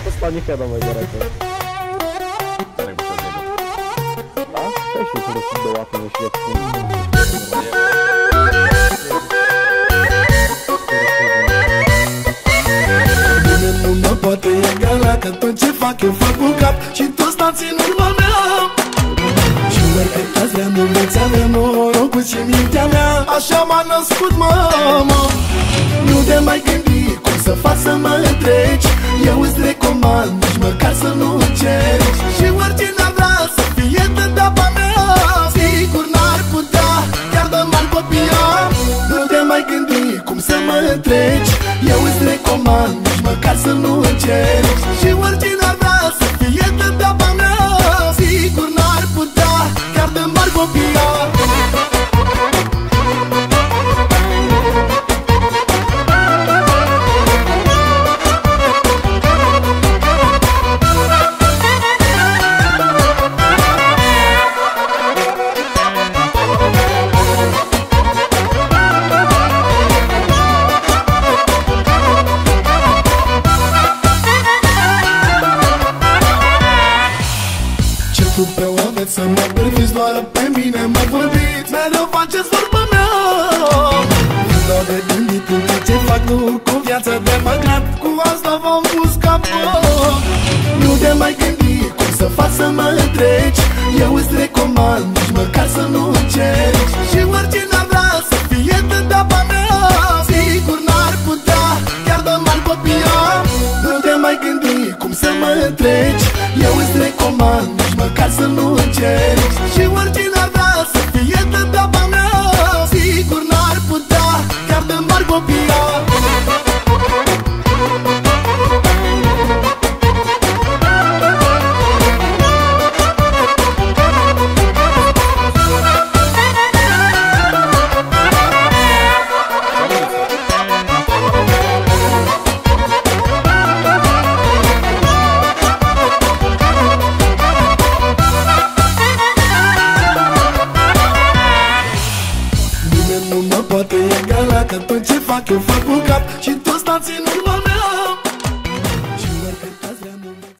Ăsta niciodată mai gara că... Da? Stai știu că sunt două acum și nimeni nu mă poate egala, că tot ce fac eu fac cu cap și toți stați în urma mea. Și oricât ați vrea, nu veți avea norocul și mintea mea. Așa m-a născut mama. Nu te mai gândi cum să faci să mă întreci. Eu îți recomand, nici măcar să nu încerci. Și oricine ar vrea să fie tădeapa mea, sigur n-ar putea, chiar de mari copia. Nu te mai gândi cum să mă întreci. Eu îți recomand, nici măcar să nu încerci. Și oricine ar vrea să fie tădeapa mea, sigur n-ar putea, chiar de mari copia. Pe oameni să mă bârfiți, doar pe mine mă vorbiți. Mereu faceți vorba mea. Când au de gândit în tot ce fac, nu cu viață de măgrat. Cu asta v-am pus capăt. Nu te mai gândi cum să faci să mă întreci. Eu îți recomand, nici măcar să nu încerci. Și oricine ar vrea să fie tădeapa mea, sigur n-ar putea, chiar de mari copia. Nu te mai gândi cum să mă întreci. Eu îți recomand, nici măcar să nu încerci. Și oricine ar vrea să fie tădeapa mea, sigur n-ar putea, chiar de mari copia. Nu mă poate egala, că tot ce fac eu fac cu cap și toți stați în urma mea.